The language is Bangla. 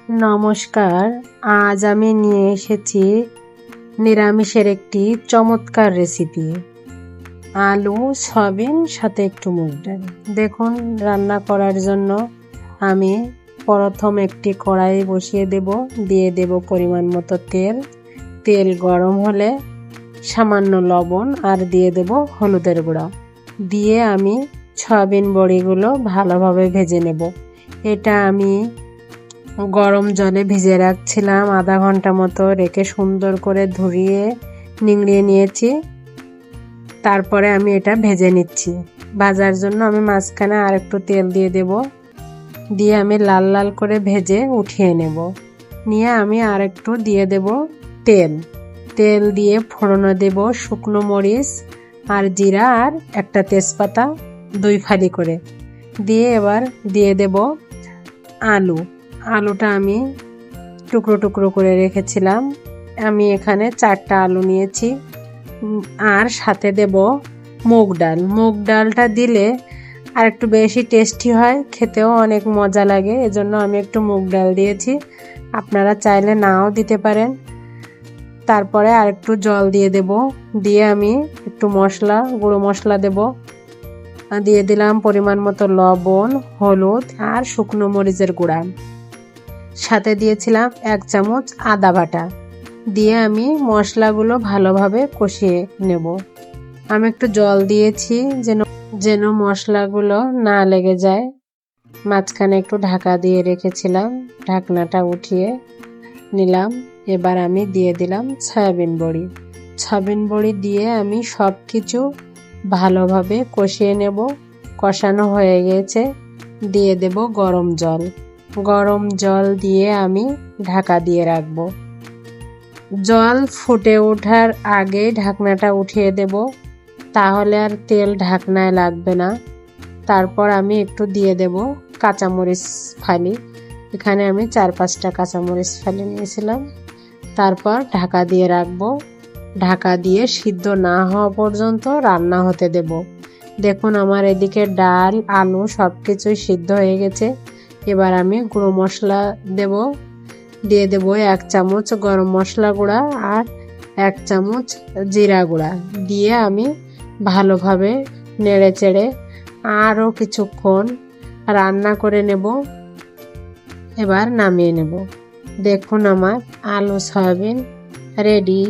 নমস্কার। আজ আমি নিয়ে এসেছি নিরামিষের একটি চমৎকার রেসিপি, আলু সয়াবিন সাথে একটু মুগ ডাল। দেখুন, রান্না করার জন্য আমি প্রথম একটি কড়াই বসিয়ে দিয়ে দেব পরিমাণ মতো তেল। তেল গরম হলে সামান্য লবণ আর দিয়ে দেব হলুদের গুঁড়া। দিয়ে আমি সয়াবিন বড়িগুলো ভালোভাবে ভেজে নেব। এটা আমি গরম জলে ভিজে রাখছিলাম, আধা ঘন্টা মতো রেখে সুন্দর করে ধুয়ে নিংড়িয়ে নিয়েছি। তারপরে আমি এটা ভেজে নিচ্ছি। ভাজার জন্য আমি মাঝখানে আর একটু তেল দিয়ে দেব, দিয়ে আমি লাল লাল করে ভেজে উঠিয়ে নেব। নিয়ে আমি আর একটু দিয়ে দেব তেল দিয়ে ফোড়নে দেব শুকনো মরিচ আর জিরা আর একটা তেজপাতা 2 ফালি করে দিয়ে এবার দিয়ে দেব আলুটা আমি টুকরো টুকরো করে রেখেছিলাম। আমি এখানে 4টা আলু নিয়েছি। আর সাথে দেব মুগ ডালটা দিলে আর একটু বেশি টেস্টি হয়, খেতেও অনেক মজা লাগে, এজন্য আমি একটু মুগ ডাল দিয়েছি। আপনারা চাইলে নাও দিতে পারেন। তারপরে আর একটু জল দিয়ে দেব, দিয়ে আমি একটু গুঁড়ো মশলা দেব। দিয়ে দিলাম পরিমাণ মতো লবণ, হলুদ আর শুকনো মরিচের গুঁড়া। সাথে দিয়েছিলাম 1 চামচ আদা বাটা। দিয়ে আমি মশলাগুলো ভালোভাবে কষিয়ে নেব। আমি একটু জল দিয়েছি যেন মশলাগুলো না লেগে যায়। মাঝখানে একটু ঢাকা দিয়ে রেখেছিলাম, ঢাকনাটা উঠিয়ে নিলাম। এবার আমি দিয়ে দিলাম সয়াবিন বড়ি দিয়ে আমি সব কিছু ভালোভাবে কষিয়ে নেব। কষানো হয়ে গেছে, দিয়ে দেব গরম জল দিয়ে আমি ঢাকা দিয়ে রাখবো। জল ফুটে ওঠার আগে ঢাকনাটা উঠিয়ে দেব, তাহলে আর তেল ঢাকনায় লাগবে না। তারপর আমি একটু দিয়ে দেব কাঁচামরিচ ফালি। এখানে আমি 4-5টা কাঁচামরিচ ফালি নিয়েছিলাম। তারপর ঢাকা দিয়ে রাখবো। ঢাকা দিয়ে সিদ্ধ না হওয়া পর্যন্ত রান্না হতে দেব। দেখুন, আমার এদিকে ডাল, আলু সব কিছুই সিদ্ধ হয়ে গেছে। এবার আমি গুঁড়ো মশলা দিয়ে দেব 1 চামচ গরম মশলা গুঁড়া আর 1 চামচ জিরা গুঁড়া। দিয়ে আমি ভালোভাবে নেড়ে চেড়ে আরও কিছুক্ষণ রান্না করে নেব। এবার নামিয়ে নেব। দেখুন, আমার আলু সয়াবিন রেডি।